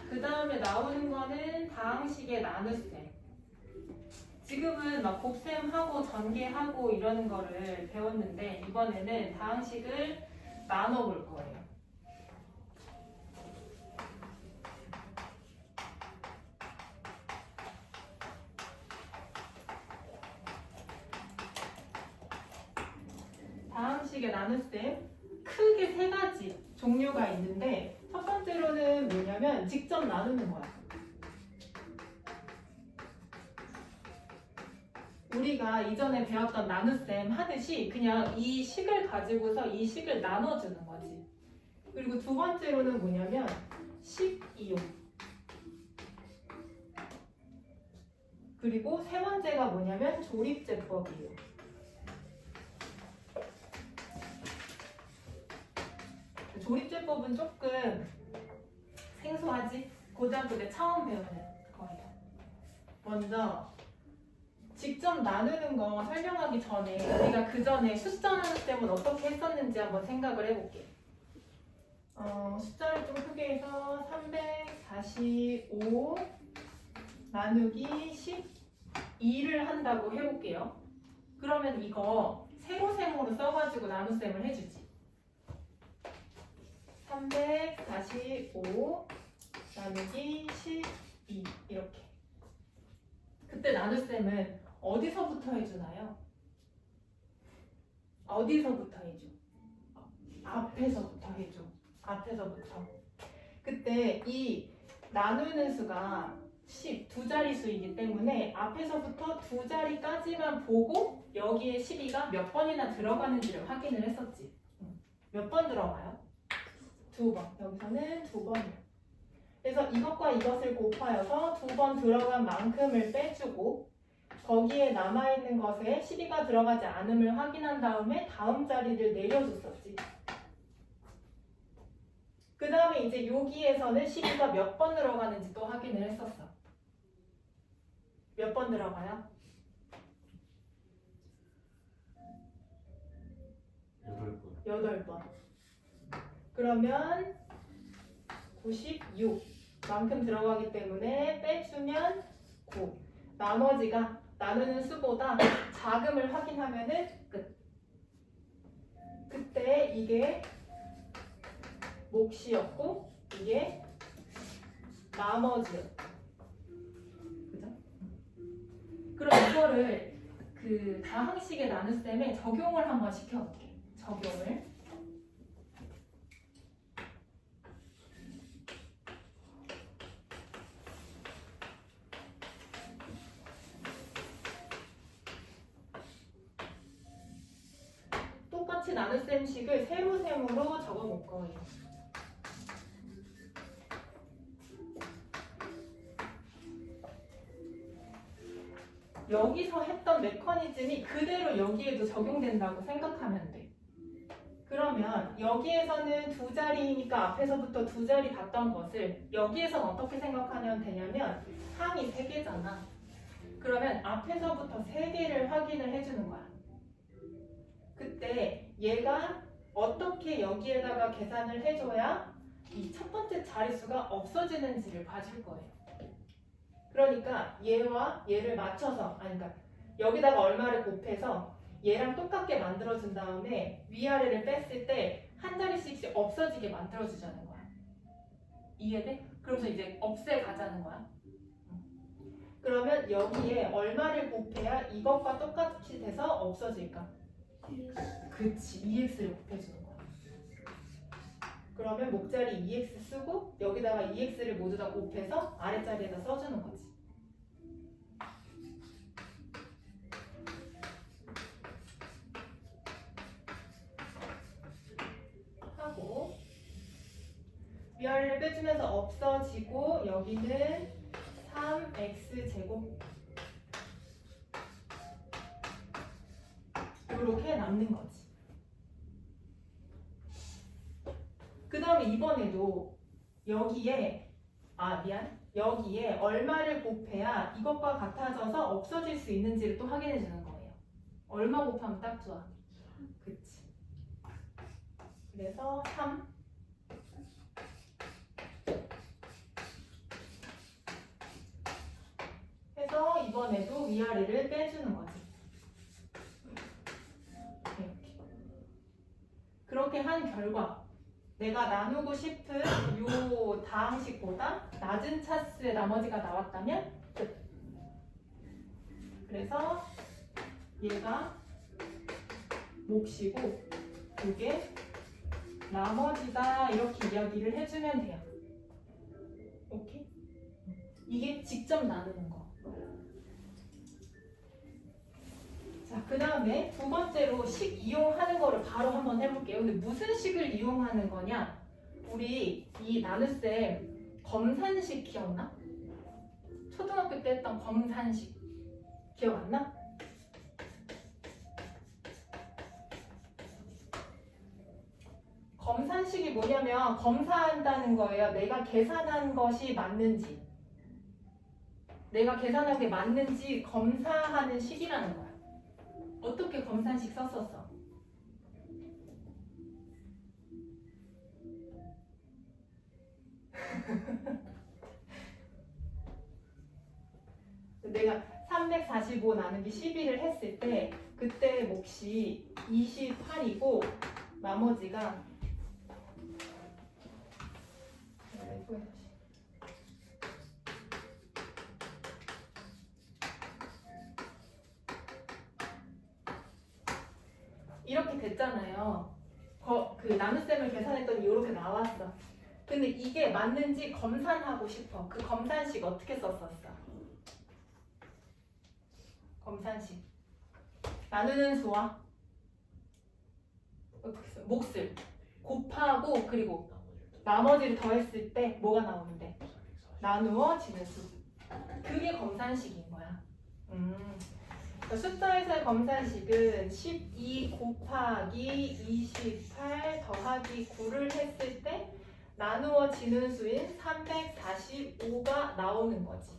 그 다음에 나오는 거는 다항식의 나눗셈. 지금은 막 곱셈하고 전개하고 이러는 거를 배웠는데 이번에는 다항식을 나눠볼 거예요. 다항식의 나눗셈 크게 세 가지 종류가 있는데 첫 번째로는 뭐냐면 직접 나누는 거야. 우리가 이전에 배웠던 나눗셈 하듯이 그냥 이 식을 가지고서 이 식을 나눠주는 거지. 그리고 두 번째로는 뭐냐면 식 이용. 그리고 세 번째가 뭐냐면 조립제법이에요. 조립제법은 조금 생소하지? 고등학교 때 처음 배우는 거예요. 먼저 직접 나누는 거 설명하기 전에 우리가 그 전에 숫자 나눗셈은 어떻게 했었는지 한번 생각을 해볼게. 숫자를 좀 크게 해서 345 나누기 12를 한다고 해볼게요. 그러면 이거 세로셈으로 써가지고 나눗셈을 해주지. 345 나누기 12 이렇게. 그때 나눗셈은 어디서부터 해주나요? 어디서부터 해줘? 앞에서부터 해줘. 앞에서부터. 그때 이 나누는 수가 10, 두 자릿수이기 때문에 앞에서부터 두 자리까지만 보고 여기에 12가 몇 번이나 들어가는지를 확인을 했었지. 몇 번 들어가요? 2번. 여기서는 2번이요. 그래서 이것과 이것을 곱하여서 2번 들어간 만큼을 빼주고 거기에 남아있는 것에 12가 들어가지 않음을 확인한 다음에 다음 자리를 내려줬었지. 그 다음에 이제 여기에서는 12가 몇 번 들어가는지 또 확인을 했었어. 몇 번 들어가요? 8번. 8번. 그러면 96 만큼 들어가기 때문에 빼주면 9. 나머지가 나누는 수보다 작음을 확인하면은 끝. 그때 이게 몫이었고 이게 나머지였고. 그죠? 그럼 이거를 그 다항식의 나눗셈에 적용을 한번 시켜볼게. 적용을. 똑같이 나눗셈식을 세로셈으로 적어볼 거예요. 여기서 했던 메커니즘이 그대로 여기에도 적용된다고 생각하면 돼. 그러면 여기에서는 두 자리니까 앞에서부터 두 자리 봤던 것을 여기에서는 어떻게 생각하면 되냐면 항이 3개잖아. 그러면 앞에서부터 3개를 확인을 해주는 거야. 그때 얘가 어떻게 여기에다가 계산을 해줘야 이 첫 번째 자릿수가 없어지는지를 봐줄 거예요. 그러니까 얘와 얘를 맞춰서, 그러니까 여기다가 얼마를 곱해서 얘랑 똑같게 만들어준 다음에 위아래를 뺐을 때 한 자리씩 없어지게 만들어주자는 거야. 이해돼? 그러면서 이제 없애 가자는 거야. 그러면 여기에 얼마를 곱해야 이것과 똑같이 돼서 없어질까? 그치, EX를 곱해주는 거야. 그러면 목자리 EX 쓰고 여기다가 EX를 모두 다 곱해서 아랫자리에다 써주는 거지. 하고 위아래를 빼주면서 없어지고 여기는 3x제곱 이렇게 남는 거지. 그 다음에 이번에도 여기에 여기에 얼마를 곱해야 이것과 같아져서 없어질 수 있는지를 또 확인해 주는 거예요. 얼마 곱하면 딱 좋아? 그치. 그래서 3 이번에도 위아래를 빼주는 거지. 이렇게. 그렇게 한 결과 내가 나누고 싶은 요 다항식보다 낮은 차수의 나머지가 나왔다면 끝. 그래서 얘가 몫이고 이게 나머지다 이렇게 이야기를 해주면 돼요. 오케이? 이게 직접 나누는 거. 자, 그 다음에 두 번째로 식 이용하는 거를 바로 한번 해볼게요. 근데 무슨 식을 이용하는 거냐? 우리 이 나눗셈 검산식 기억나? 초등학교 때 했던 검산식 기억 안 나? 검산식이 뭐냐면 검사한다는 거예요. 내가 계산한 것이 맞는지, 내가 계산한 게 맞는지 검사하는 식이라는 거야. 어떻게 검산식 썼었어? 내가 345 나누기 12를 했을 때 그때 몫이 28이고 나머지가 이렇게 됐잖아요. 그 나눗셈을 계산했더니 이렇게 나왔어. 근데 이게 맞는지 검산하고 싶어. 그 검산식 어떻게 썼었어? 검산식 나누는 수와 몫을 곱하고 그리고 나머지를 더했을 때 뭐가 나오는데? 나누어지는 수. 그게 검산식인 거야. 숫자에서의 검산식은 12 곱하기 28 더하기 9를 했을 때 나누어지는 수인 345가 나오는 거지.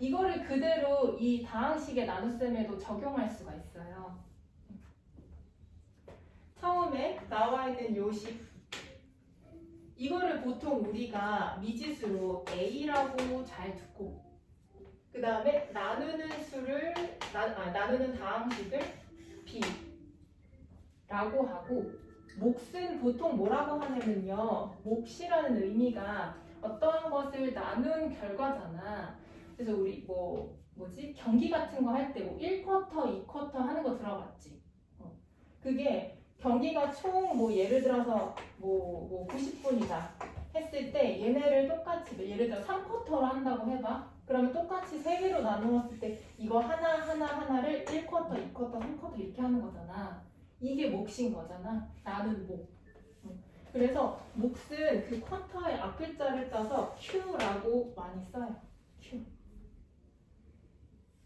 이거를 그대로 이 다항식의 나눗셈에도 적용할 수가 있어요. 처음에 나와 있는 요식 이거를 보통 우리가 미지수로 A라고 잘 듣고 그 다음에 나누는 수를 나누는 다항식을 B라고 하고 몫은 보통 뭐라고 하냐면요. 몫이라는 의미가 어떠한 것을 나눈 결과잖아. 그래서 우리 경기 같은 거 할 때 뭐 1쿼터, 2쿼터 하는 거 들어봤지? 그게 경기가 총 예를 들어서 90분이다 했을 때 얘네를 똑같이 예를 들어 3쿼터로 한다고 해봐. 그러면 똑같이 3개로 나누었을 때 이거 하나를 1쿼터, 2쿼터, 3쿼터 이렇게 하는 거잖아. 이게 몫인 거잖아. 나는 몫. 그래서 몫은 그 쿼터의 앞글자를 따서 Q라고 많이 써요. Q.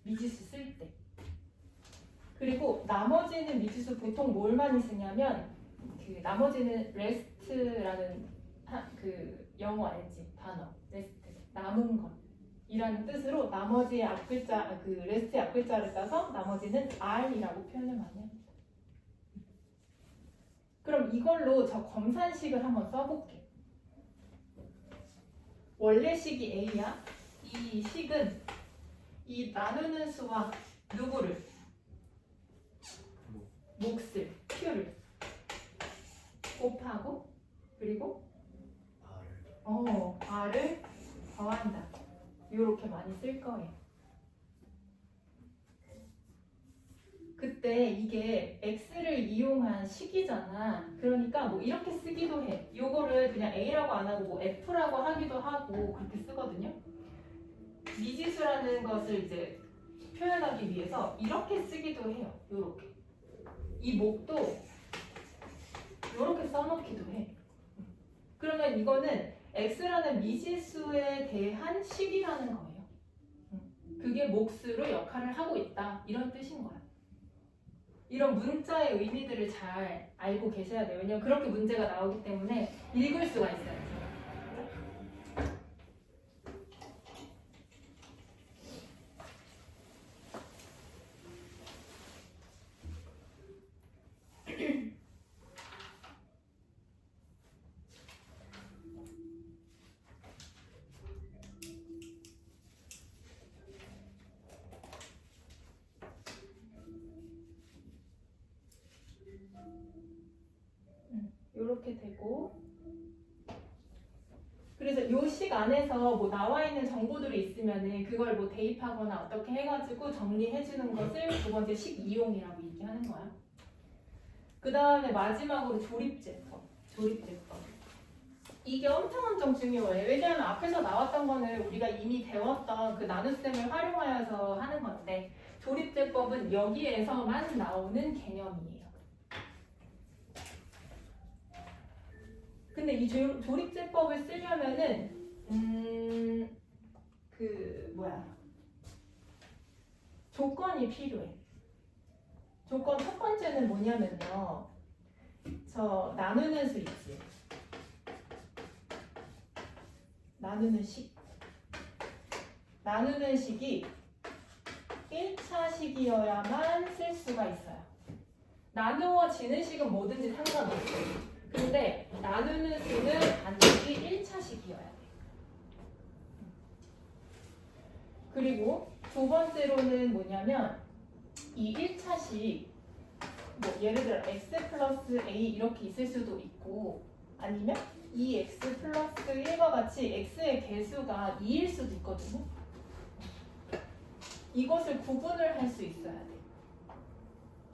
미지수 쓸 때. 그리고 나머지는 미지수 보통 뭘 많이 쓰냐면 그 나머지는 레스트라는 그 영어 알지? 단어. 레스트. 남은 것. 이라는 뜻으로 나머지의 앞글자, 그 레스트의 앞글자를 따서 나머지는 R이라고 표현을 많이 합니다. 그럼 이걸로 저 검산식을 한번 써볼게. 원래 식이 A야. 이 식은 이 나누는 수와 누구를? 몫을, Q를 곱하고 그리고 R을 더한다. 이렇게 많이 쓸 거예요. 그때 이게 x를 이용한 식이잖아. 그러니까 이렇게 쓰기도 해. 요거를 그냥 a라고 안 하고 f라고 하기도 하고 그렇게 쓰거든요. 미지수라는 것을 이제 표현하기 위해서 이렇게 쓰기도 해요. 요렇게. 이 목도 요렇게 써놓기도 해. 그러면 이거는 x라는 미지수에 대한 식이라는 거예요. 그게 몫으로 역할을 하고 있다. 이런 뜻인 거야. 이런 문자의 의미들을 잘 알고 계셔야 돼요. 왜냐면 그렇게 문제가 나오기 때문에 읽을 수가 있어요. 이렇게 되고, 그래서 요 식 안에서 뭐 나와 있는 정보들이 있으면은 그걸 뭐 대입하거나 어떻게 해가지고 정리해 주는 것을 두 번째 식 이용이라고 얘기하는 거야. 그 다음에 마지막으로 조립제법. 조립제법. 이게 엄청 중요해. 왜냐하면 앞에서 나왔던 거는 우리가 이미 배웠던 그 나눗셈을 활용하여서 하는 건데, 조립제법은 여기에서만 나오는 개념이에요. 근데 이 조립제법을 쓰려면은 조건이 필요해. 조건 첫 번째는 뭐냐면요. 저 나누는 수 있지. 나누는 식. 나누는 식이 1차 식이어야만 쓸 수가 있어요. 나누어지는 식은 뭐든지 상관없어요. 근데 나누는 수는 반드시 1차 식이어야 돼. 그리고 두 번째로는 뭐냐면 이 1차식 뭐 예를 들어 x 플러스 a 이렇게 있을 수도 있고, 아니면 2x 플러스 1과 같이 x의 개수가 2일 수도 있거든요. 이것을 구분을 할 수 있어야 돼.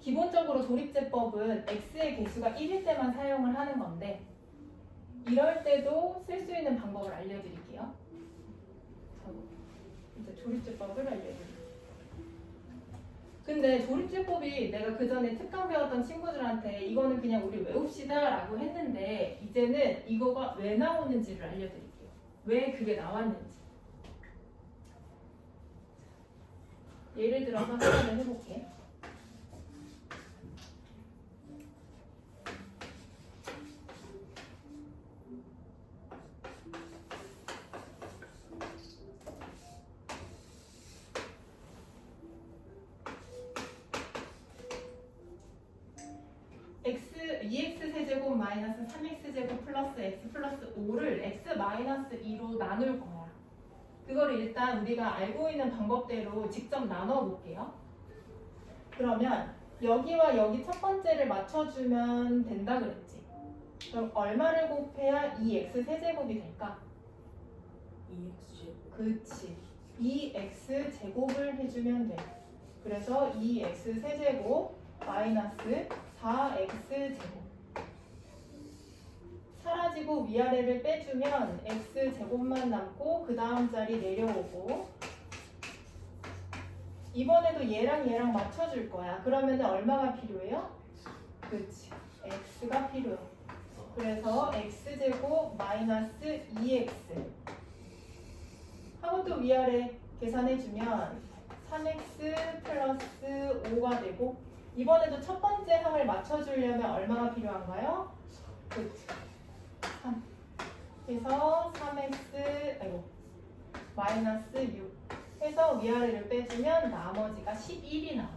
기본적으로 조립제법은 x의 개수가 1일 때만 사용을 하는 건데, 이럴 때도 쓸 수 있는 방법을 알려드릴게요. 이제 조립제법을 알려드릴게요. 근데 조립제법이 내가 그 전에 특강 배웠던 친구들한테 이거는 그냥 우리 외웁시다 라고 했는데, 이제는 이거가 왜 나오는지를 알려드릴게요. 왜 그게 나왔는지. 예를 들어서 하나를 해볼게. x세제곱 마이너스 3x제곱 플러스 x 플러스 5를 x 마이너스 2로 나눌 거야. 그거를 일단 우리가 알고 있는 방법대로 직접 나눠 볼게요. 그러면 여기와 여기 첫 번째를 맞춰주면 된다 그랬지. 그럼 얼마를 곱해야 2x 세제곱이 될까? 2x제곱. 그치. 2x 제곱을 해주면 돼. 그래서 2x 세제곱 마이너스 4x 제곱. 사라지고 위아래를 빼주면 x 제곱만 남고 그 다음 자리 내려오고, 이번에도 얘랑 맞춰줄 거야. 그러면 얼마가 필요해요? 그치. x가 필요해. 그래서 x제곱 마이너스 2x 하고 또 위아래 계산해주면 3x 플러스 5가 되고, 이번에도 첫 번째 항을 맞춰주려면 얼마가 필요한가요? 그치. 3. 그래서 3x 마이너스 6 해서 위아래를 빼주면 나머지가 11이 나와.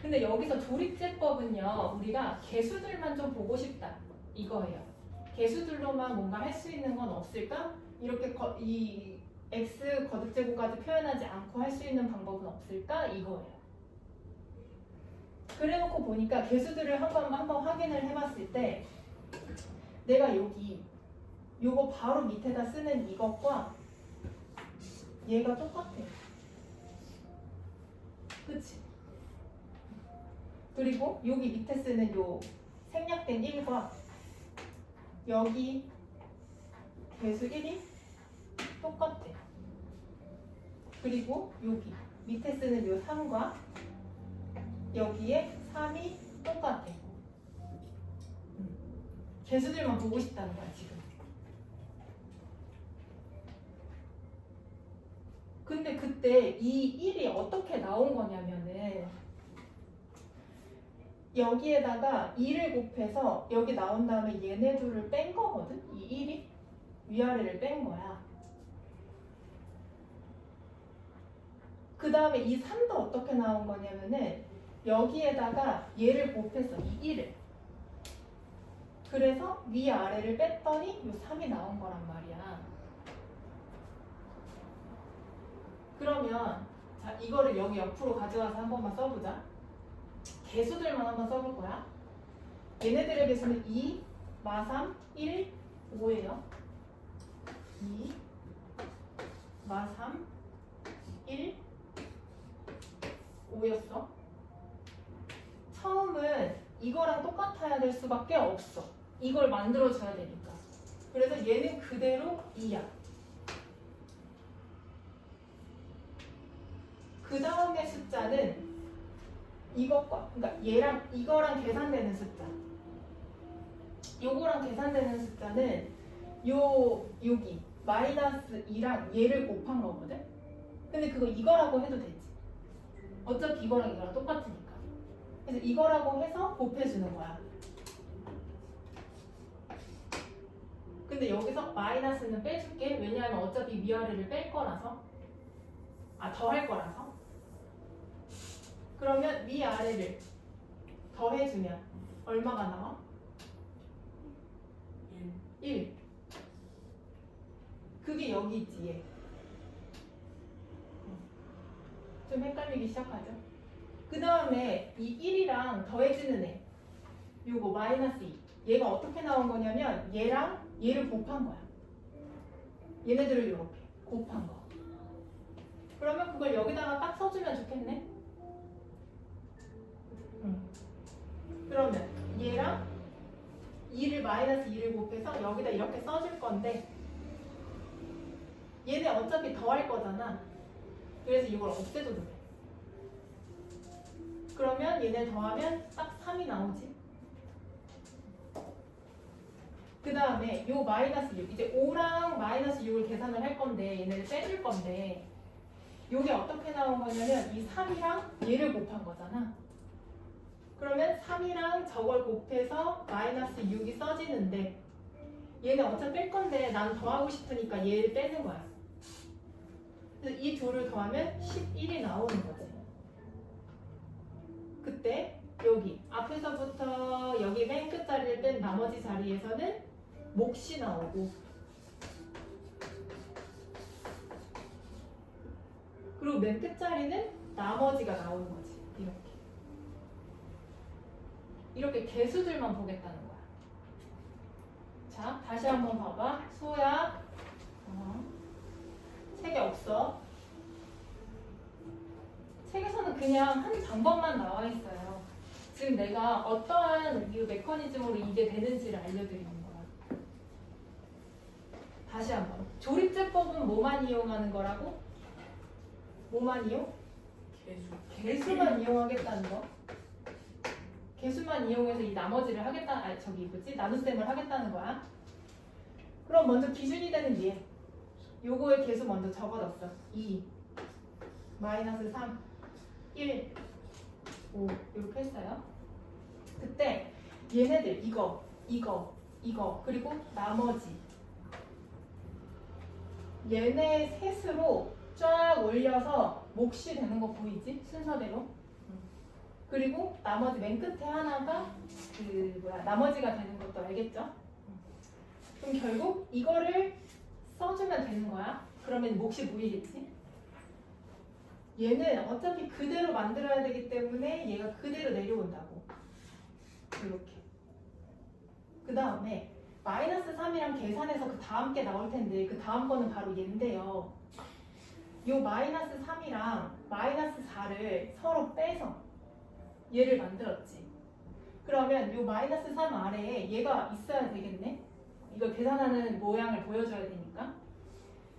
근데 여기서 조립제법은요, 우리가 개수들만 좀 보고 싶다 이거예요. 개수들로만 뭔가 할 수 있는 건 없을까? 이렇게 이 x 거듭제곱까지 표현하지 않고 할 수 있는 방법은 없을까? 이거예요. 그래놓고 보니까 개수들을 한번 확인을 해봤을 때, 내가 여기 요거 바로 밑에다 쓰는 이것과 얘가 똑같아. 그치? 그리고 여기 밑에 쓰는 요 생략된 1과 여기 개수 1이 똑같아. 그리고 여기 밑에 쓰는 요 3과 여기에 3이 똑같아. 개수들만 보고 싶다는 거야 지금. 근데 그때 이 1이 어떻게 나온 거냐면은, 여기에다가 2를 곱해서 여기 나온 다음에 얘네 둘을 뺀 거거든? 이 1이 위아래를 뺀 거야. 그 다음에 이 3도 어떻게 나온 거냐면은, 여기에다가 얘를 곱했어, 이 1을. 그래서 위아래를 뺐더니 이 3이 나온 거란 말이야. 그러면 자, 이거를 여기 옆으로 가져와서 한 번만 써보자. 개수들만 한번 써볼 거야. 얘네들의 개수는 2, 마3, 1, 5예요. 2, 마3, 1, 5였어. 처음은 이거랑 똑같아야 될 수밖에 없어. 이걸 만들어줘야 되니까. 그래서 얘는 그대로 2야. 그 다음에 숫자는 이것과, 그러니까 얘랑 이거랑 계산되는 숫자. 요거랑 계산되는 숫자는 여기 마이너스 2랑 얘를 곱한 거거든? 근데 그거 이거라고 해도 되지. 어차피 이거랑 이거랑 똑같으니까. 그래서 이거라고 해서 곱해주는 거야. 근데 여기서 마이너스는 빼줄게. 왜냐하면 어차피 위아래를 뺄 거라서. 더할 거라서. 그러면 위아래를 더해주면 얼마가 나와? 1. 그게 여기 있지, 얘. 좀 헷갈리기 시작하죠? 그 다음에 이 1이랑 더해지는 애. 요거 마이너스 2. 얘가 어떻게 나온 거냐면 얘랑 얘를 곱한 거야. 얘네들을 이렇게 곱한 거. 그러면 그걸 여기다가 딱 써주면 좋겠네? 그러면 얘랑 2를 마이너스 2를 곱해서 여기다 이렇게 써줄 건데 얘네 어차피 더할 거잖아. 그래서 이걸 없애줘도 돼. 그러면 얘네 더하면 딱 3이 나오지. 그 다음에 요 마이너스 6. 이제 5랑 마이너스 6을 계산을 할 건데 얘네를 빼줄 건데 요게 어떻게 나온 거냐면 이 3이랑 얘를 곱한 거잖아. 그러면 3이랑 저걸 곱해서 마이너스 6이 써지는데 얘는 어차피 뺄 건데 난 더하고 싶으니까 얘를 빼는 거야. 그래서 이 둘을 더하면 11이 나오는 거지. 그때 여기 앞에서부터 여기 맨 끝 자리를 뺀 나머지 자리에서는 몫이 나오고 그리고 맨 끝 자리는 나머지가 나오는 거지. 이렇게 개수들만 보겠다는 거야. 자, 다시 한번 봐봐. 소야. 책에 없어. 책에서는 그냥 한 방법만 나와 있어요. 지금 내가 어떠한 이 메커니즘으로 이게 되는지를 알려드리는 거야. 다시 한번. 조립제법은 뭐만 이용하는 거라고? 뭐만 이용? 개수만 이용하겠다는 거. 개수만 이용해서 이 나머지를 하겠다, 나눗셈을 하겠다는 거야. 그럼 먼저 기준이 되는 얘. 요거의 개수 먼저 적어뒀어. 2, 마이너스 3, 1, 5 이렇게 했어요. 그때 얘네들 이거 그리고 나머지 얘네 셋으로 쫙 올려서 몫이 되는 거 보이지? 순서대로. 그리고 나머지 맨 끝에 하나가 나머지가 되는 것도 알겠죠? 그럼 결국 이거를 써주면 되는 거야. 그러면 몫이 보이겠지? 얘는 어차피 그대로 만들어야 되기 때문에 얘가 그대로 내려온다고. 이렇게. 그 다음에 마이너스 3이랑 계산해서 그 다음 게 나올 텐데 그 다음 거는 바로 얘인데요. 요 마이너스 3이랑 마이너스 4를 서로 빼서 얘를 만들었지. 그러면 요 마이너스 3 아래에 얘가 있어야 되겠네? 이거 계산하는 모양을 보여줘야 되니까.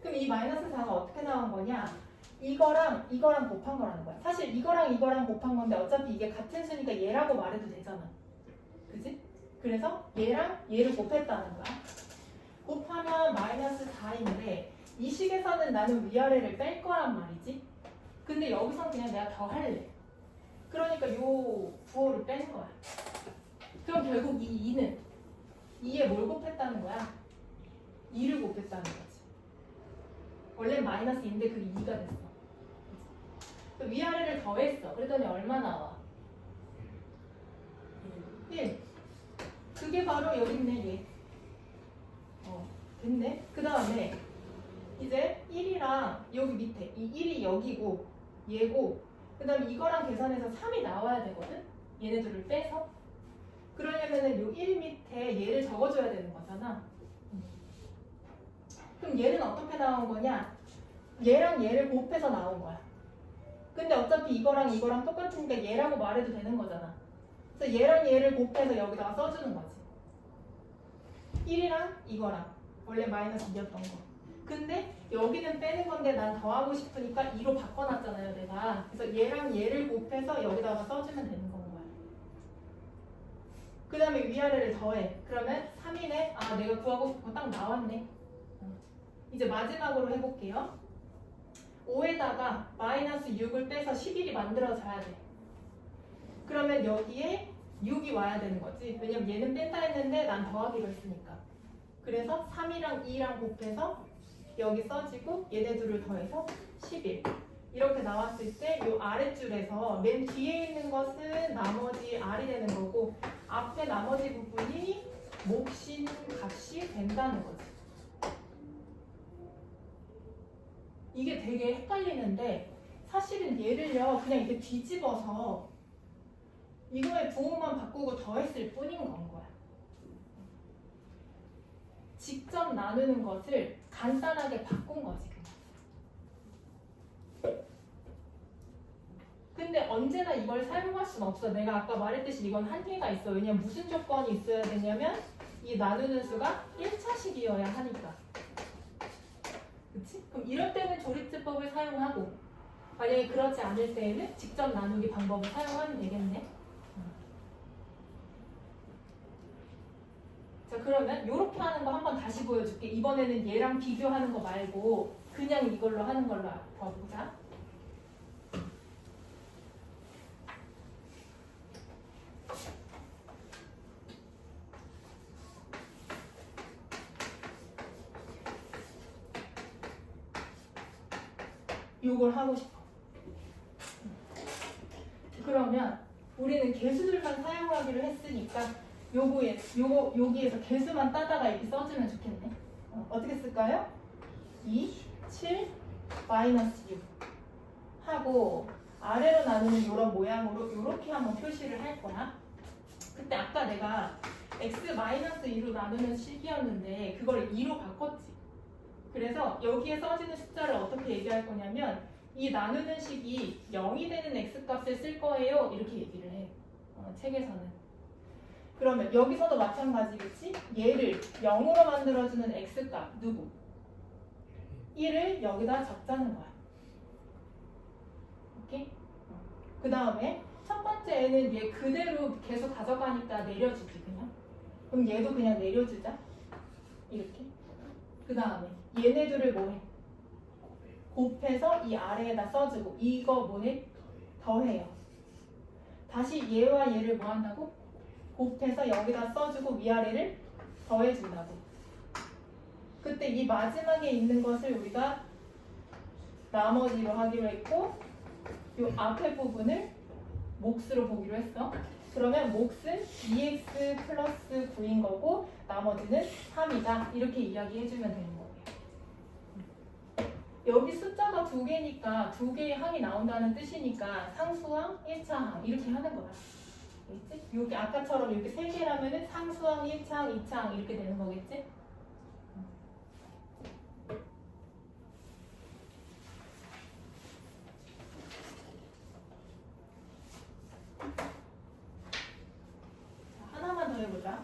그럼 이 마이너스 4가 어떻게 나온 거냐? 이거랑 곱한 거라는 거야. 사실 이거랑 곱한 건데 어차피 이게 같은 수니까 얘라고 말해도 되잖아. 그지? 그래서 얘랑 얘를 곱했다는 거야. 곱하면 마이너스 4인데 이 식에서는 나는 위아래를 뺄 거란 말이지. 근데 여기서 그냥 내가 더 할래. 그러니까 요 부호를 빼는 거야. 그럼 결국 이 2는 2에 뭘 곱했다는 거야? 2를 곱했다는 거지. 원래 마이너스 2인데 그게 2가 됐어. 위아래를 더했어. 그랬더니 얼마 나와? 1. 그게 바로 여기 있네, 얘. 됐네. 그 다음에 이제 1이랑 여기 밑에 이 1이 여기고 얘고 그 다음에 이거랑 계산해서 3이 나와야 되거든? 얘네들을 빼서. 그러려면은 요 1 밑에 얘를 적어줘야 되는 거잖아. 그럼 얘는 어떻게 나온 거냐? 얘랑 얘를 곱해서 나온 거야. 근데 어차피 이거랑 이거랑 똑같으니까 얘라고 말해도 되는 거잖아. 그래서 얘랑 얘를 곱해서 여기다가 써주는 거지. 1이랑 이거랑 원래 마이너스 2였던 거. 근데 여기는 빼는 건데 난 더하고 싶으니까 2로 바꿔놨잖아요, 내가. 그래서 얘랑 얘를 곱해서 여기다가 써주면 되는 건 거야. 그 다음에 위아래를 더해. 그러면 3이네. 아, 내가 구하고 싶은 거 딱 나왔네. 이제 마지막으로 해볼게요. 5에다가 마이너스 6을 빼서 11이 만들어져야 돼. 그러면 여기에 6이 와야 되는 거지. 왜냐면 얘는 뺀다 했는데 난 더하기로 했으니까. 그래서 3이랑 2랑 곱해서 여기 써지고 얘네 둘을 더해서 11. 이렇게 나왔을 때 이 아랫줄에서 맨 뒤에 있는 것은 나머지 R이 되는 거고 앞에 나머지 부분이 몫인 값이 된다는 거지. 이게 되게 헷갈리는데 사실은 얘를요 그냥 이렇게 뒤집어서 이거의 부호만 바꾸고 더했을 뿐인 건 거야. 직접 나누는 것을 간단하게 바꾼 거지 그냥. 근데 언제나 이걸 사용할 수는 없어. 내가 아까 말했듯이 이건 한계가 있어. 왜냐면 무슨 조건이 있어야 되냐면 이 나누는 수가 1차식이어야 하니까. 그치? 그럼 이럴 때는 조립제법을 사용하고 만약에 그렇지 않을 때에는 직접 나누기 방법을 사용하면 되겠네. 자, 그러면 이렇게 하는 거 한번 다시 보여줄게. 이번에는 얘랑 비교하는 거 말고 그냥 이걸로 하는 걸로 봐보자. 요걸 하고 싶어. 그러면 우리는 개수들만 사용하기로 했으니까 여기에서 개수만 따다가 이렇게 써주면 좋겠네. 어떻게 쓸까요? 2, 7, 마이너스 6 하고 아래로 나누는 이런 모양으로 이렇게 한번 표시를 할 거야. 그때 아까 내가 x 마이너스 2로 나누는 식이었는데 그걸 2로 바꿨지. 그래서 여기에 써지는 숫자를 어떻게 얘기할 거냐면 이 나누는 식이 0이 되는 x값을 쓸 거예요. 이렇게 얘기를 해. 책에서는. 그러면 여기서도 마찬가지겠지? 얘를 0으로 만들어주는 x값 누구? 1을 여기다 적자는 거야. 오케이? 그 다음에 첫 번째 애는 얘 그대로 계속 가져가니까 내려주지 그냥. 그럼 얘도 그냥 내려주자. 이렇게. 그 다음에 얘네들을 뭐해? 곱해서 이 아래에다 써주고 이거 뭐해? 더해요. 다시 얘와 얘를 뭐 한다고? 곱해서 여기다 써주고 위아래를 더해준다고. 그때 이 마지막에 있는 것을 우리가 나머지로 하기로 했고 이 앞에 부분을 몫으로 보기로 했어. 그러면 몫은 2x 플러스 9인 거고 나머지는 3이다. 이렇게 이야기해주면 되는 거예요. 여기 숫자가 2개니까 2개의 항이 나온다는 뜻이니까 상수항, 1차 항 이렇게 하는 거야. 알겠지? 여기 아까처럼 이렇게 3개라면은 상수항, 1차 항, 2차 항 이렇게 되는 거겠지? 하나만 더 해보자.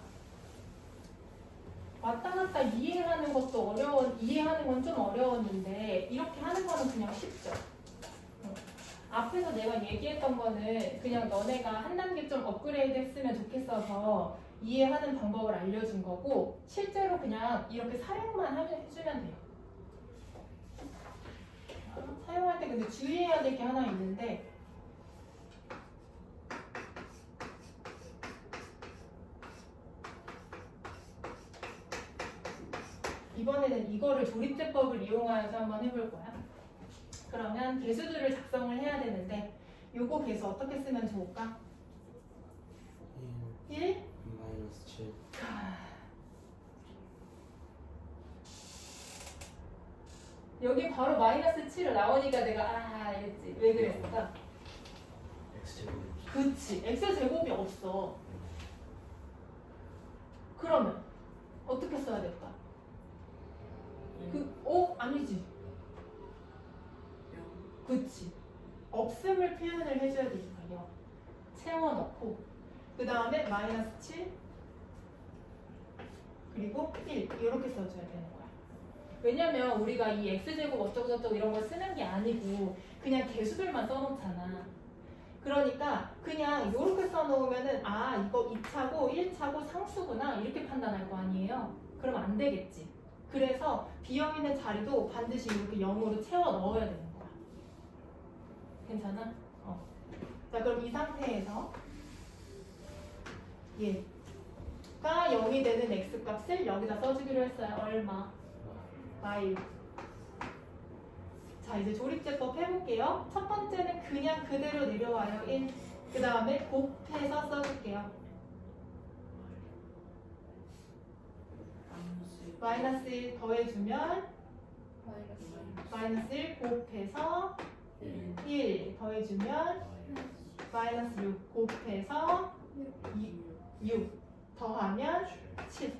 왔다 갔다 이해하는 것도 이해하는 건 좀 어려웠는데 이렇게 하는 거는 그냥 쉽죠. 앞에서 내가 얘기했던 거는 그냥 너네가 한 단계 좀 업그레이드 했으면 좋겠어서 이해하는 방법을 알려준 거고 실제로 그냥 이렇게 사용만 해주면 돼요. 사용할 때 근데 주의해야 될 게 하나 있는데 이번에는 이거를 조립제법을 이용하여서 한번 해볼 거야. 그러면 개수들을 작성을 해야 되는데 요거 개수 어떻게 쓰면 좋을까? 1 마이너스 7 여기 바로 마이너스 7을 나오니까 내가 이랬지. 왜 그랬을까? x제곱 그치. x제곱이 없어. 그러면 어떻게 써야 될까? 아니지. 그치. 없음을 표현을 해줘야 되니까요. 채워넣고 그 다음에 마이너스 7 그리고 1 이렇게 써줘야 되는 거야. 왜냐면 우리가 이 x제곱 어쩌고저쩌고 이런 걸 쓰는 게 아니고 그냥 개수들만 써놓잖아. 그러니까 그냥 이렇게 써놓으면은 이거 2차고 1차고 상수구나 이렇게 판단할 거 아니에요. 그럼 안 되겠지. 그래서 비어있는 자리도 반드시 이렇게 0으로 채워 넣어야 되는 거야. 괜찮아? 자, 그럼 이 상태에서 얘가 0이 되는 x값을 여기다 써주기로 했어요. 얼마? y. 자, 이제 조립제법 해볼게요. 첫 번째는 그냥 그대로 내려와요. 1. 그 다음에 곱해서 써줄게요. 마이너스 1 더해주면 마이너스 1 곱해서 1 더해주면 마이너스 6 곱해서 6 더하면 7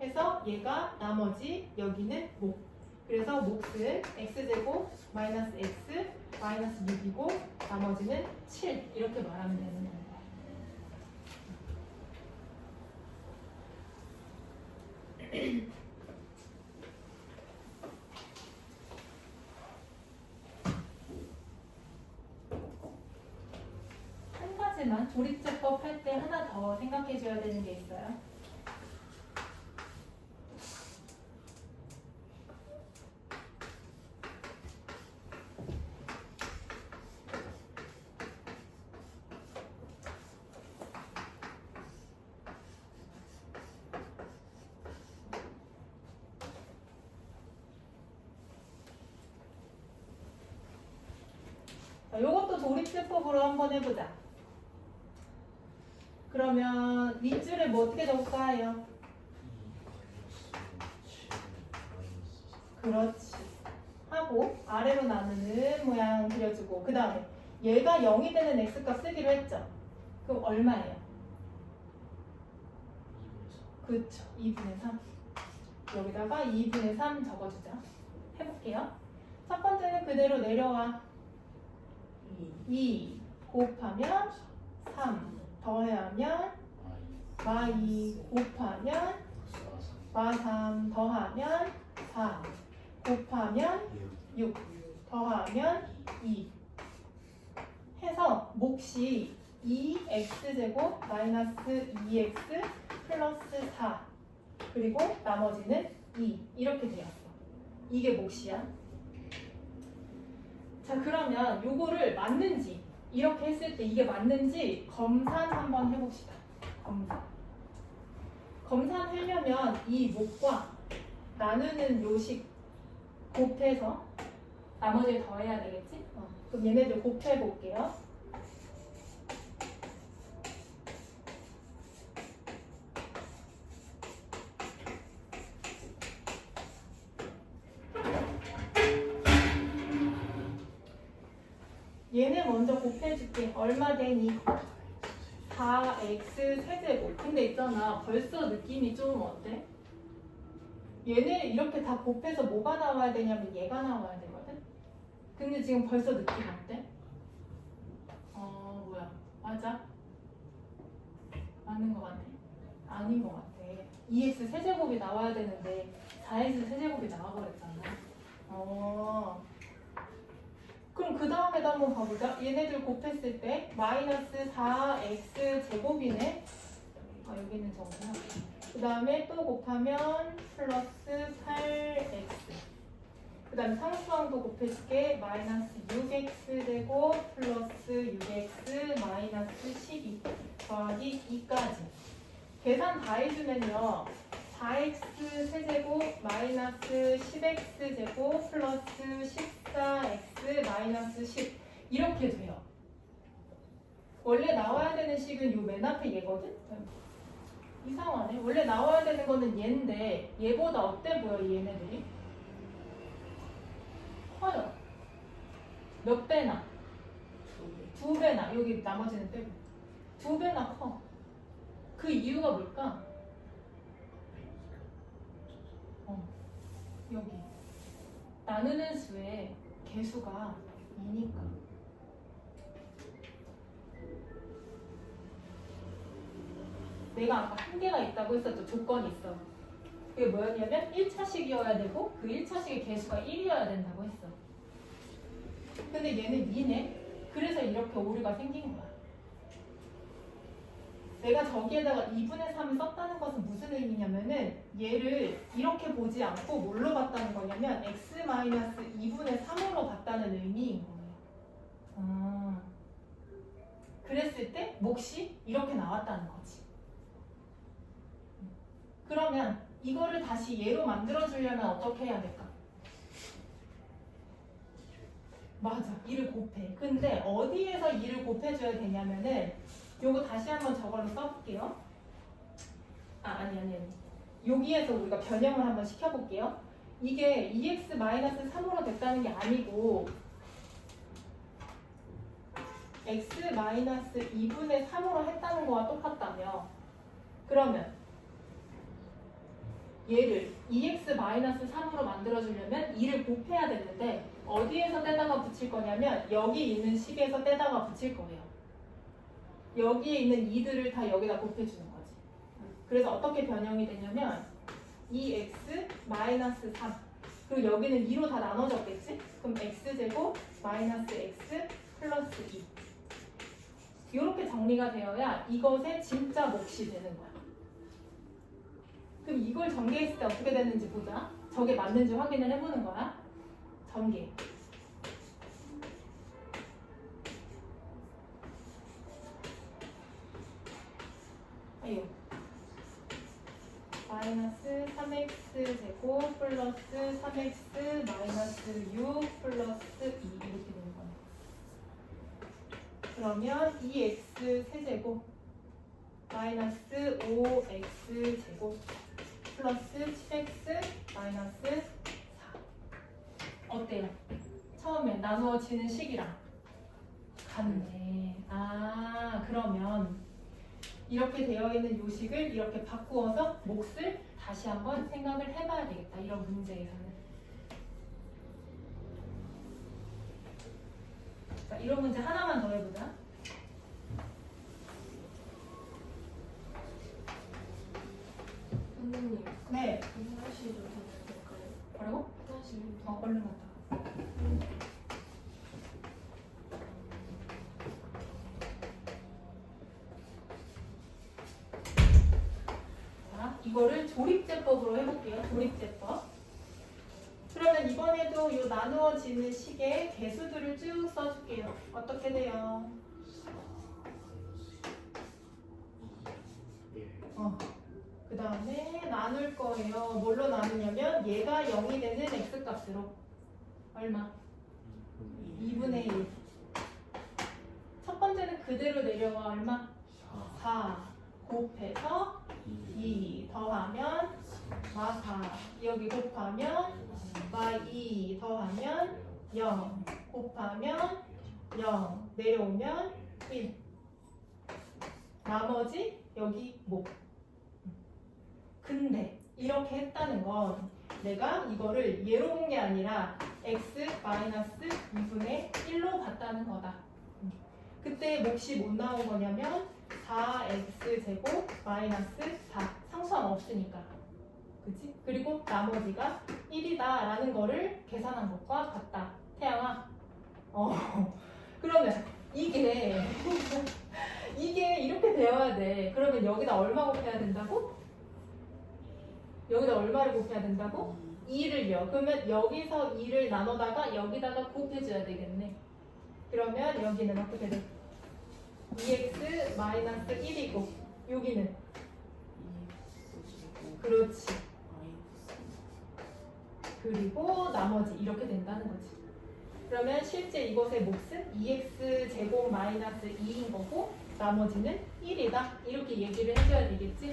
해서 얘가 나머지 여기는 목. 그래서 몫은 x제곱 마이너스 x 마이너스 6이고 나머지는 7 이렇게 말하면 되는 거예요. 한 가지만 조립제법 할 때 하나 더 생각해 줘야 되는 게 있어요. 요것도 조립제법으로 한번 해보자. 그러면 윗줄에 뭐 어떻게 적을까요? 그렇지. 하고 아래로 나누는 모양 그려주고 그 다음에 얘가 0이 되는 x값 쓰기로 했죠? 그럼 얼마예요? 그쵸. 2분의 3. 여기다가 2분의 3 적어주자. 해볼게요. 첫 번째는 그대로 내려와. 2 곱하면 3 더하면 y 곱하면 y3 더하면 4 곱하면 6 더하면 2 해서 몫이 2x제곱 마이너스 2x 플러스 4 그리고 나머지는 2 이렇게 되었어. 이게 몫이야. 자, 그러면 요거를 맞는지 이렇게 했을 때 이게 맞는지 검산 한번 해봅시다. 검산하려면 이 몫과 나누는 요식 곱해서 나머지를 더해야 되겠지? 그럼 얘네들 곱해볼게요. 얘네 먼저 곱해줄게. 얼마 되니? 4x 세제곱. 근데 있잖아. 벌써 느낌이 좀 어때? 얘네 이렇게 다 곱해서 뭐가 나와야 되냐면 얘가 나와야 되거든? 근데 지금 벌써 느낌 어때? 뭐야. 맞아? 맞는 것 같아? 아닌 것 같아. 2x 세제곱이 나와야 되는데 4x 세제곱이 나와버렸잖아. 그럼 그 다음에도 한번 봐보자. 얘네들 곱했을 때 마이너스 4x 제곱이네. 여기는 정리하고. 그 다음에 또 곱하면 플러스 8x. 그 다음에 상수항도 곱해줄게. 마이너스 6x 제곱 플러스 6x 마이너스 12 더하기 2까지. 계산 다 해주면요. 4x 세제곱 마이너스 10x 제곱 플러스 14x 마이너스 10 이렇게 돼요. 원래 나와야 되는 식은 요 맨 앞에 얘거든? 이상하네. 원래 나와야 되는 거는 얘인데 얘보다 어때 보여 이 얘네들이? 커요. 몇 배나? 2배나. 여기 나머지는 빼고 2배나 커. 그 이유가 뭘까? 여기 나누는 수의 개수가 2니까 내가 아까 한계가 있다고 했었죠. 조건이 있어. 그게 뭐였냐면 1차식이어야 되고 그 1차식의 개수가 1이어야 된다고 했어. 근데 얘는 2네. 그래서 이렇게 오류가 생긴 거야. 내가 저기에다가 2분의 3을 썼다는 것은 무슨 의미냐면은 얘를 이렇게 보지 않고 뭘로 봤다는 거냐면 x-2분의 3으로 봤다는 의미인 거예요. 그랬을 때 몫이 이렇게 나왔다는 거지. 그러면 이거를 다시 얘로 만들어주려면 어떻게 해야 될까? 맞아, 2를 곱해. 근데 어디에서 2를 곱해줘야 되냐면은 요거 다시 한번 저걸로 써볼게요. 아니. 여기에서 우리가 변형을 한번 시켜볼게요. 이게 2x-3으로 됐다는 게 아니고 x-2분의 3으로 했다는 거와 똑같다며. 그러면 얘를 2x-3으로 만들어주려면 2를 곱해야 되는데 어디에서 떼다가 붙일 거냐면 여기 있는 식에서 떼다가 붙일 거예요. 여기에 있는 2들을 다 여기다 곱해주는 거지. 그래서 어떻게 변형이 되냐면 2x-3 그리고 여기는 2로 다 나눠졌겠지? 그럼 x제곱 마이너스 x 플러스 2 이렇게 정리가 되어야 이것의 진짜 몫이 되는 거야. 그럼 이걸 전개했을 때 어떻게 되는지 보자. 저게 맞는지 확인을 해보는 거야. 전개. 아유. 마이너스 3x 제곱 플러스 3x 마이너스 6 플러스 2 이렇게 되는 거네. 그러면 2x 세제곱 마이너스 5x 제곱 플러스 7x 마이너스 4 어때요? 처음에 나누어지는 식이랑 같네. 그러면 이렇게 되어 있는 요식을 이렇게 바꾸어서 몫을 다시 한번 생각을 해봐야 되겠다. 이런 문제에서는. 자, 이런 문제 하나만 더 해보자. 선생님, 네. 화장실 좀 될까요? 뭐라고? 화장실 좀 얼른 갔다. 자, 이거를 조립제법으로 해볼게요. 조립제법. 그러면 이번에도 이 나누어지는 식의 개수들을 쭉 써줄게요. 어떻게 돼요? 그 다음에 나눌 거예요. 뭘로 나누냐면 얘가 0이 되는 x값으로 얼마? 2분의 1. 첫 번째는 그대로 내려와 얼마? 4 곱해서 2 더하면 마4 여기 곱하면 마2 더하면 0 곱하면 0 내려오면 1 나머지 여기 목. 근데 이렇게 했다는 건 내가 이거를 얘로 본 게 아니라 x-2분의 1로 봤다는 거다. 그때 몫이 못 나온 거냐면 4x제곱 마이너스 4 상수함 없으니까. 그치? 그리고 나머지가 1이다 라는 거를 계산한 것과 같다. 태양아. 그러면 이게 이렇게 되어야 돼. 그러면 여기다 얼마 곱해야 된다고? 여기다 얼마를 곱해야 된다고? 2를요. 그러면 여기서 2를 나눠다가 여기다가 곱해줘야 되겠네. 그러면 여기는 어떻게 돼? 2x 마이너스 1이고 여기는? 그렇지. 그리고 나머지 이렇게 된다는 거지. 그러면 실제 이것의 몫은 2x 제곱 마이너스 2인 거고 나머지는 1이다. 이렇게 얘기를 해줘야 되겠지?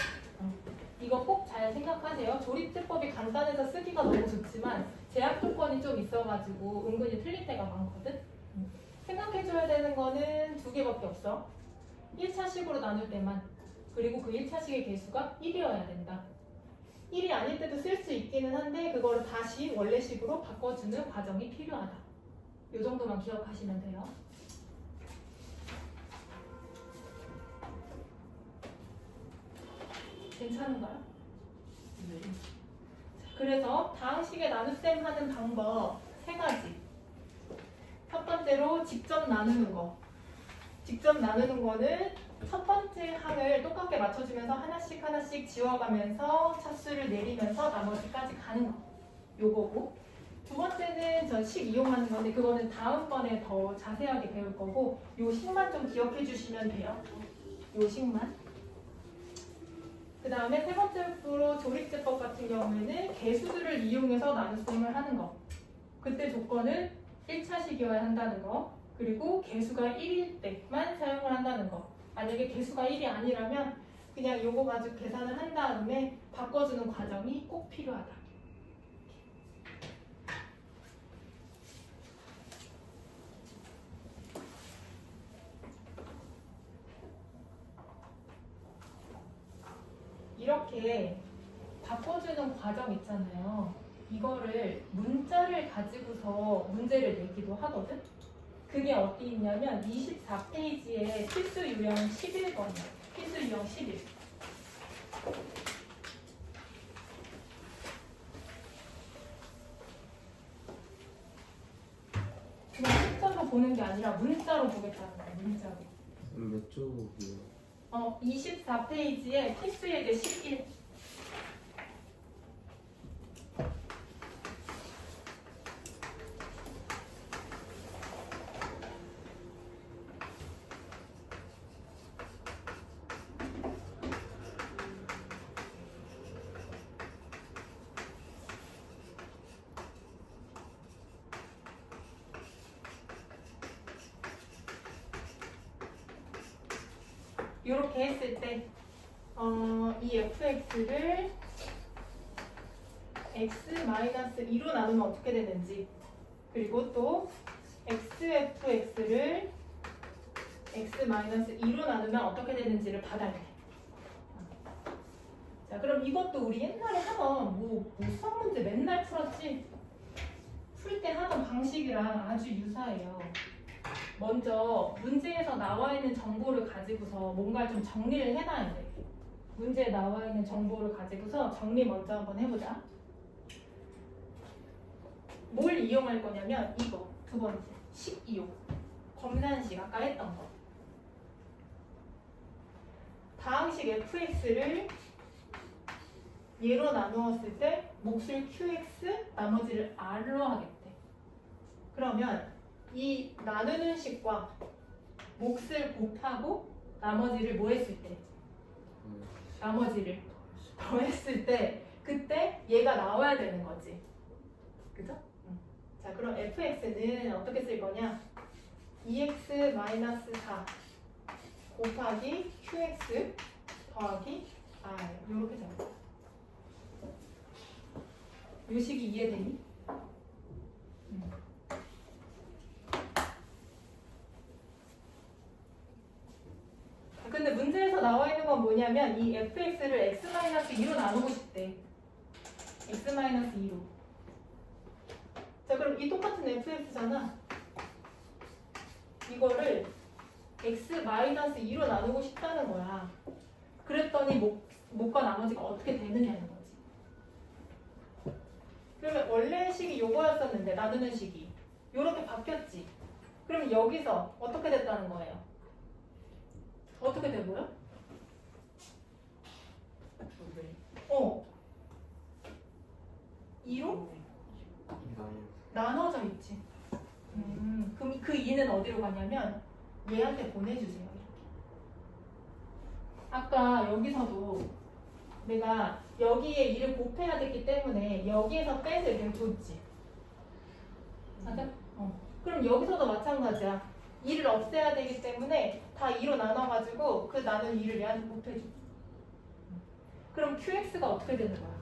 이거 꼭 잘 생각하세요. 조립제법이 간단해서 쓰기가 너무 좋지만 제약 조건이 좀 있어가지고 은근히 틀릴 때가 많거든. 생각해줘야 되는 거는 두 개밖에 없어. 1차식으로 나눌 때만. 그리고 그 1차식의 개수가 1이어야 된다. 1이 아닐 때도 쓸 수 있기는 한데 그거를 다시 원래식으로 바꿔주는 과정이 필요하다. 이 정도만 기억하시면 돼요. 괜찮은가요? 네. 그래서 다항식의 나눗셈 하는 방법 세 가지. 첫 번째로 직접 나누는 거. 직접 나누는 거는 첫 번째 항을 똑같게 맞춰주면서 하나씩 하나씩 지워가면서 차수를 내리면서 나머지까지 가는 거. 요거고. 두 번째는 저 식 이용하는 건데 그거는 다음번에 더 자세하게 배울 거고 요 식만 좀 기억해 주시면 돼요. 요 식만. 그 다음에 세 번째로 조립제법 같은 경우에는 개수들을 이용해서 나눗셈을 하는 거. 그때 조건은 1차식이어야 한다는 거. 그리고 개수가 1일 때만 사용을 한다는 거. 만약에 개수가 1이 아니라면 그냥 요거 가지고 계산을 한 다음에 바꿔주는 과정이 꼭 필요하다. 이렇게 바꿔주는 과정 있잖아요. 이거를 문자를 가지고서 문제를 내기도 하거든. 그게 어디 있냐면 24페이지에 필수 유형 11번이에요. 필수 유형 11. 그냥 숫자로 보는 게 아니라 문자로 보겠다는 거예요. 문자로. 몇 쪽이요? 24페이지에 필수 예제 11. 이렇게 했을 때 이 fx를 x-2로 나누면 어떻게 되는지, 그리고 또 xfx를 x-2로 나누면 어떻게 되는지를 받아야 돼. 자, 그럼 이것도 우리 옛날에 하던 뭐 수학 문제 맨날 풀었지? 풀 때 하던 방식이랑 아주 유사해요. 먼저 문제에서 나와 있는 정보를 가지고서 뭔가 좀 정리를 해놔야 돼. 문제에 나와 있는 정보를 가지고서 정리 먼저 한번 해보자. 뭘 이용할 거냐면 이거 두 번째 식 이용. 검산식 아까 했던 거. 다항식 fx를 얘로 나누었을 때 몫을 qx 나머지를 r로 하겠대. 그러면 이 나누는 식과 몫을 곱하고 나머지를 뭐 했을 때? 나머지를 더했을 때 그때 얘가 나와야 되는 거지. 그죠? 자, 그럼 fx는 어떻게 쓸 거냐? 2x-4 곱하기 qx 더하기 r 이렇게 잡아. 요 식이 이해되니? 근데 문제에서 나와 있는 건 뭐냐면 이 fx를 x-2로 나누고 싶대. x-2로. 자, 그럼 이 똑같은 fx잖아. 이거를 x-2로 나누고 싶다는 거야. 그랬더니 목과 나머지가 어떻게 되느냐는 거지. 그러면 원래 식이 요거였었는데 나누는 식이 요렇게 바뀌었지. 그럼 여기서 어떻게 됐다는 거예요? 어떻게 돼 보여? 2로 나눠져 있지. 그럼 그 2는 어디로 가냐면 얘한테 보내주세요. 아까 여기서도 내가 여기에 2를 곱해야 됐기 때문에 여기에서 빼서 이렇게 줬지. 맞아? 그럼 여기서도 마찬가지야. 2를 없애야 되기 때문에 다 2로 나눠가지고 그 나눈 2를 얘한테 곱해줘. 그럼 qx가 어떻게 되는 거야?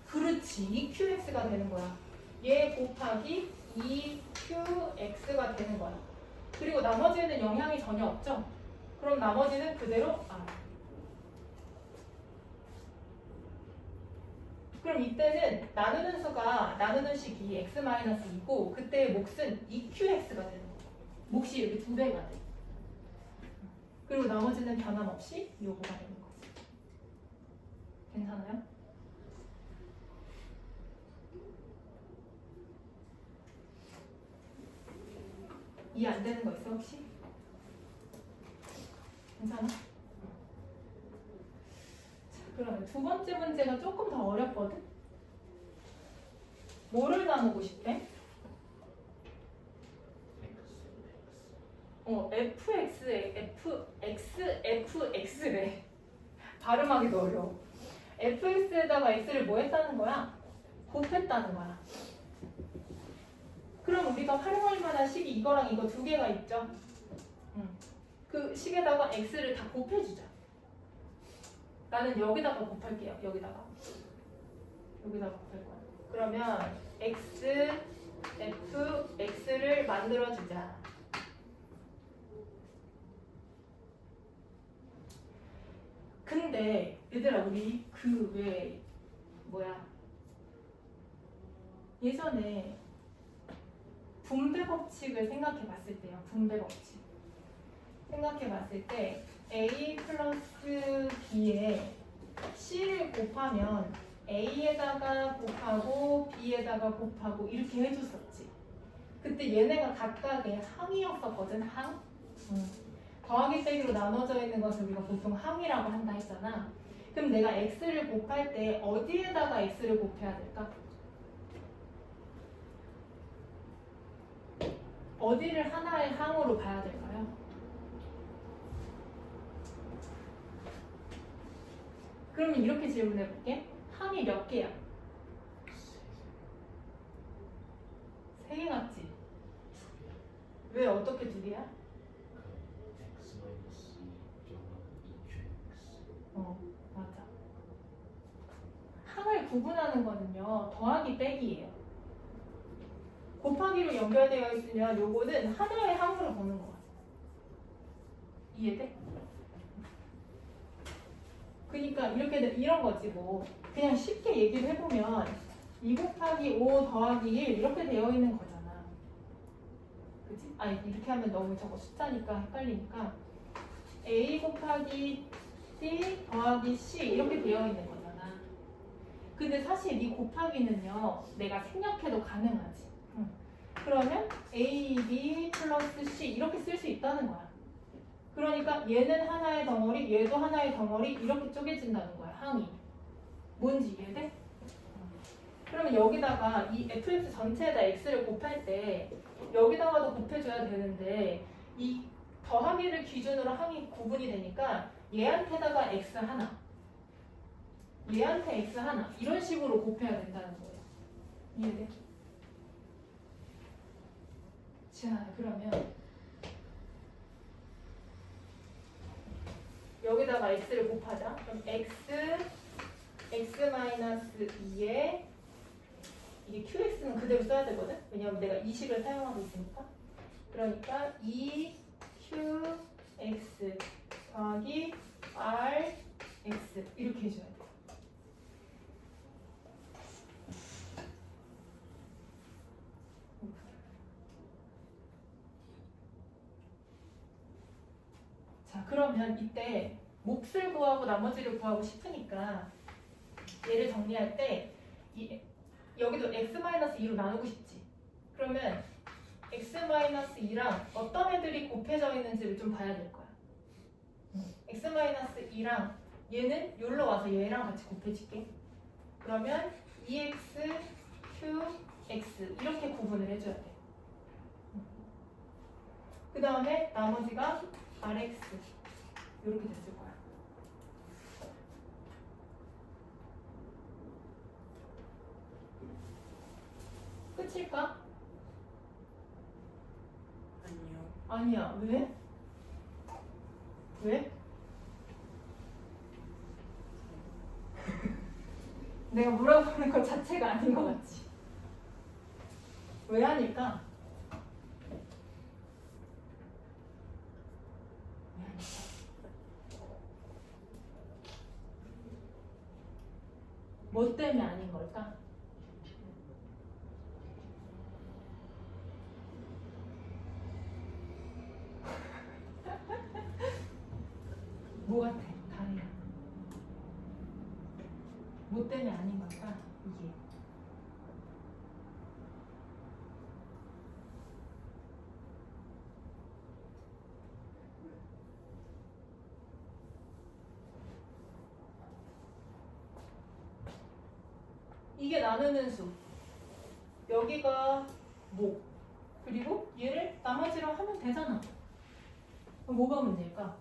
그렇지, 2qx가 되는 거야. 얘 곱하기 2qx가 되는 거야. 그리고 나머지에는 영향이 전혀 없죠? 그럼 나머지는 그대로 r. 그럼 이때는 나누는 수가 나누는 식이 x-2고 그때의 몫은 2qx가 되는 거예요. 몫이 여기 2배가 돼. 그리고 나머지는 변함없이 요거가 되는 거지. 괜찮아요? 이해 안 되는 거 있어 혹시? 괜찮아? 자, 그러면 두 번째 문제가 조금 더 어렵거든? 뭐를 나누고 싶대? fx래. 발음하기도 어려워. fx에다가 x를 뭐 했다는 거야? 곱했다는 거야. 그럼 우리가 활용할 만한 식이 이거랑 이거 두 개가 있죠? 그 식에다가 x를 다 곱해주자. 나는 여기다가 곱할게요. 여기다가 곱할 거야. 그러면 x, f, x를 만들어주자. 근데 얘들아 우리 그 왜 예전에 분배 법칙을 생각해 봤을 때요. 분배 법칙. 생각해 봤을 때 a 플러스 b에 c를 곱하면 a에다가 곱하고 b에다가 곱하고 이렇게 해줬었지. 그때 얘네가 각각의 항이었었거든. 항. 더하기 빼기로 나눠져 있는 것을 우리가 보통 항이라고 한다 했잖아. 그럼 내가 x를 곱할 때 어디에다가 x를 곱해야 될까? 어디를 하나의 항으로 봐야 될까요? 그러면 이렇게 질문해 볼게. 항이 몇 개야? 3개 같지? 왜 어떻게 두 개야? 맞아. 항을 구분하는 거는요, 더하기 빼기예요. 곱하기로 연결되어 있으면 요거는 하나의 항으로 보는 거야. 이해돼? 그러니까 이런 거지 뭐. 그냥 쉽게 얘기를 해보면 2 곱하기 5 더하기 1 이렇게 되어 있는 거잖아. 그치? 아니 이렇게 하면 너무 저거 숫자니까 헷갈리니까 a 곱하기 b 더하기 c 이렇게 되어 있는 거잖아. 근데 사실 이 곱하기는요 내가 생략해도 가능하지. 그러면 a, b 플러스 c 이렇게 쓸 수 있다는 거야. 그러니까 얘는 하나의 덩어리, 얘도 하나의 덩어리 이렇게 쪼개진다는 거야. 항이. 뭔지 이해돼? 그러면 여기다가 이 fx 전체에다 x를 곱할 때 여기다가도 곱해줘야 되는데 이 더하기를 기준으로 항이 구분이 되니까 얘한테다가 x 하나, 얘한테 x 하나 이런 식으로 곱해야 된다는 거예요. 이해돼? 자, 그러면 여기다가 x를 곱하자. 그럼 x-2에 이게 qx는 그대로 써야 되거든? 왜냐면 내가 이 식을 사용하고 있으니까. 그러니까 2qx 더하기 rx 이렇게 해줘야 돼. 자, 그러면 이때 몫을 구하고 나머지를 구하고 싶으니까 얘를 정리할 때 여기도 x-2로 나누고 싶지. 그러면 x-2랑 어떤 애들이 곱해져 있는지를 좀 봐야 될 거야. x-2랑 얘는 여기로 와서 얘랑 같이 곱해질게. 그러면 2x, qx 이렇게 구분을 해줘야 돼. 그 다음에 나머지가 rx 이렇게 됐을 거야. 끝일까? 아니요. 아니야. 왜? 왜? 내가 물어보는 것 자체가 아닌 것 같지? 왜 하니까? 뭐 때문에 아닌 걸까? 뭐 같아? 다리가. 뭐 때문에 아닌 걸까? 이게. 이게 나누는 수. 여기가 목. 그리고 얘를 나머지로 하면 되잖아. 그럼 뭐가 문제일까?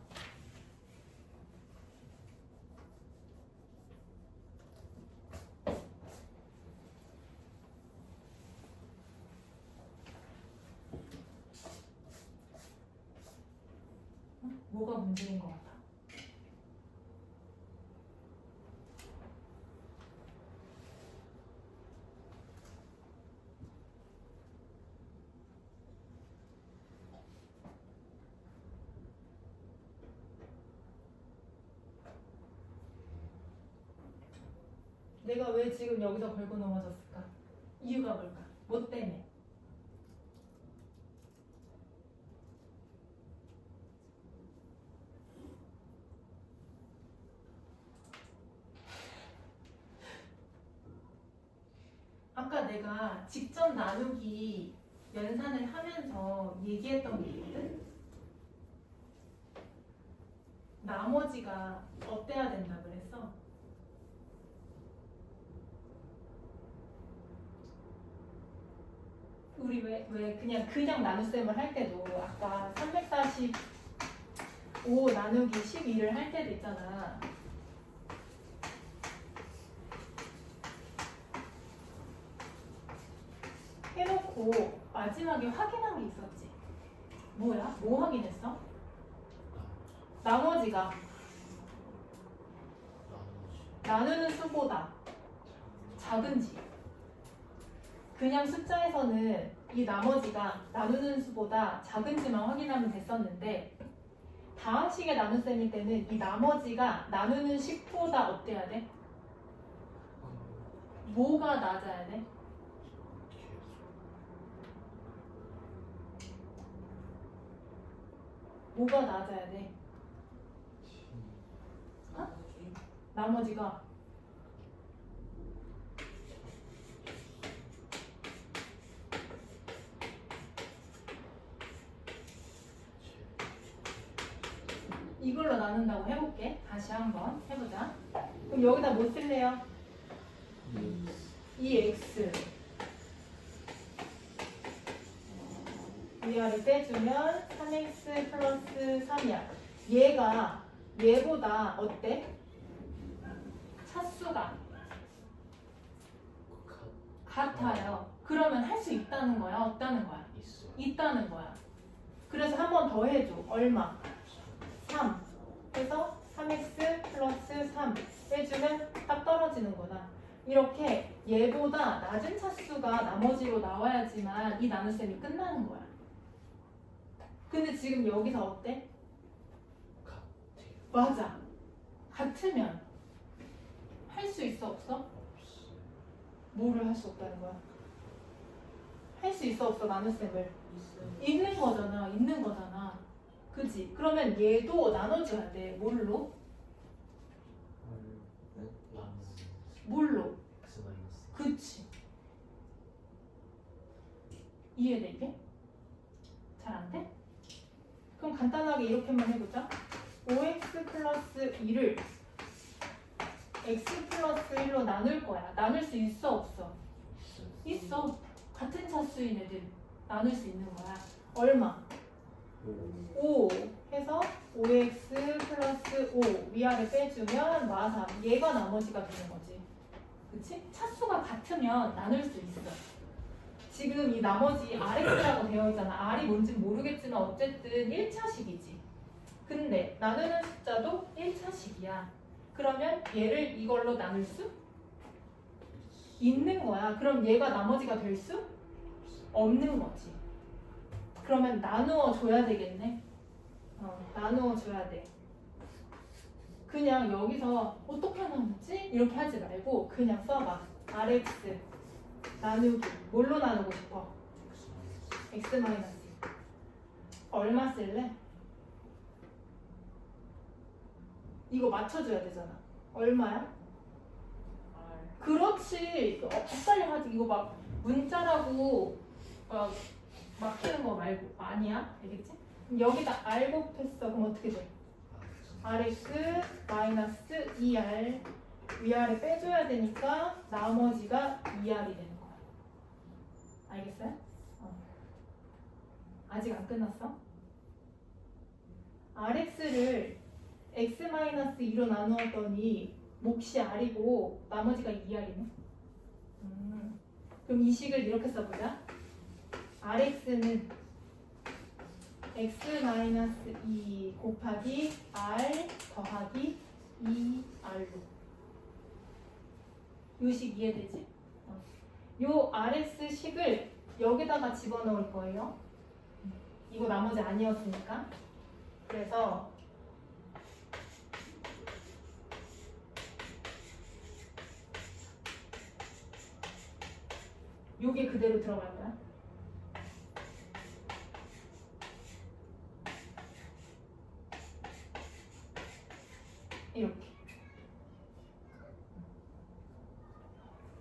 뭐가 문제인 것 같아? 내가 왜 지금 여기서 걸고 넘어졌을까? 이유가 뭘까? 뭐 때문에? 아까 내가 직접 나누기 연산을 하면서 얘기했던 게 있거든? 나머지가 어때야 된다 그랬어? 우리 왜 그냥 나눗셈을 할 때도 아까 345 나누기 12를 할 때도 있잖아. 해놓고 마지막에 확인한 게 있었지. 뭐야? 뭐 확인했어? 나머지가 나누는 수보다 작은지. 그냥 숫자에서는 이 나머지가 나누는 수보다 작은지만 확인하면 됐었는데 다항식의 나눗셈일 때는 이 나머지가 나누는 식보다 어때야 돼? 뭐가 낮아야 돼? 뭐가 낮아야 돼? 어? 나머지가 이걸로 나눈다고 해볼게. 다시 한번 해보자. 그럼 여기다 뭐 쓸래요? 이 x 위아래 빼주면 3x 플러스 3이야. 얘보다 어때? 차수가 같아요. 그러면 할 수 있다는 거야? 없다는 거야? 있다는 거야. 그래서 한 번 더 해줘. 얼마? 3 해서 3x 플러스 3 빼주면 딱 떨어지는 거다. 이렇게 얘보다 낮은 차수가 나머지로 나와야지만 이 나눗셈이 끝나는 거야. 근데 지금 여기서 어때? 맞아. 같으면 할 수 있어 없어? 뭐를 할 수 없다는 거야? 할 수 있어 없어 나눗셈을? 있는 거잖아. 있는 거잖아. 그지? 그러면 얘도 나눠줘야 돼. 뭘로? 뭘로? 그치? 이해돼 이게? 잘 안 돼? 그럼 간단하게 이렇게만 해보자. 5x 플러스 2를 x 플러스 1로 나눌 거야. 나눌 수 있어 없어? 있어. 같은 차수인 애들 나눌 수 있는 거야. 얼마? 5 해서 5x 플러스 5 위아래 빼주면 마3 얘가 나머지가 되는 거지. 그치? 차수가 같으면 나눌 수 있어. 지금 이 나머지 RX라고 되어 있잖아. R이 뭔지 모르겠지만 어쨌든 1차식이지. 근데 나누는 숫자도 1차식이야. 그러면 얘를 이걸로 나눌 수 있는 거야. 그럼 얘가 나머지가 될 수 없는 거지. 그러면 나누어 줘야 되겠네. 나누어 줘야 돼. 그냥 여기서 어떻게 나누지? 이렇게 하지 말고 그냥 써봐. RX 나누기 뭘로 나누고 싶어? X 마이너스 얼마 쓸래? 이거 맞춰줘야 되잖아. 얼마야? 그렇지. 헷갈려 하지. 이거 막 문자라고 막 막히는 거 말고 아니야. 알겠지? 그럼 여기다 R 곱했어. 그럼 어떻게 돼? RX 마이너스 2R 위아래 빼줘야 되니까 나머지가 2R이 되는 거야. 알겠어요? 아직 안 끝났어? RX를 X-2로 나누었더니 몫이 R이고 나머지가 2R이네. 그럼 이 식을 이렇게 써보자. RX는 X-2 곱하기 R 더하기 2R로. 요 식 이해되지? 요 RX 식을 여기다가 집어넣을 거예요. 이거 나머지 아니었으니까. 그래서 요게 그대로 들어갈 거야. 이렇게.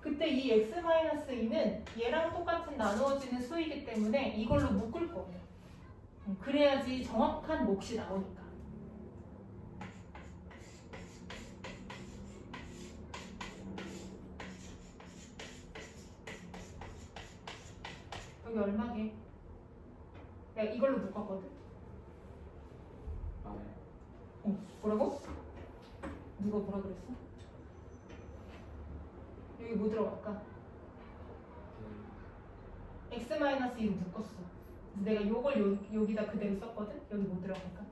그때 이 X-2는 얘랑 똑같은 나누어지는 수이기 때문에 이걸로 묶을 거예요. 그래야지 정확한 몫이 나오니까. 여기 얼마게? 내가 이걸로 묶었거든. 뭐라고? 누가 뭐라 그랬어? 여기 뭐 들어갈까? X-2로 묶었어. 내가 요걸 여기다 그대로 썼거든? 여기 뭐 들어갈까?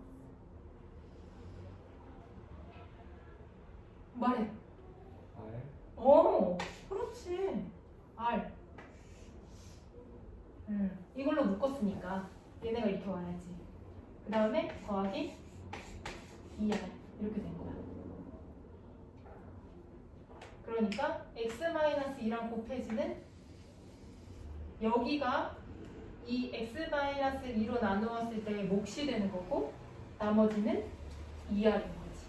말해. R? 그렇지. R. 이걸로 묶었으니까 얘네가 이렇게 와야지. 그 다음에 더하기 2R 이렇게 된 거야. 그러니까 X-2랑 곱해지는 여기가 이 X-2로 나누었을 때 몫이 되는 거고 나머지는 2R인 거지.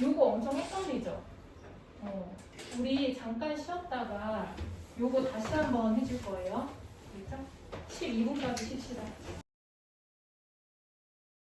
요거 엄청 헷갈리죠? 우리 잠깐 쉬었다가 요거 다시 한번 해줄 거예요. 그렇죠? 12분까지 쉽시다.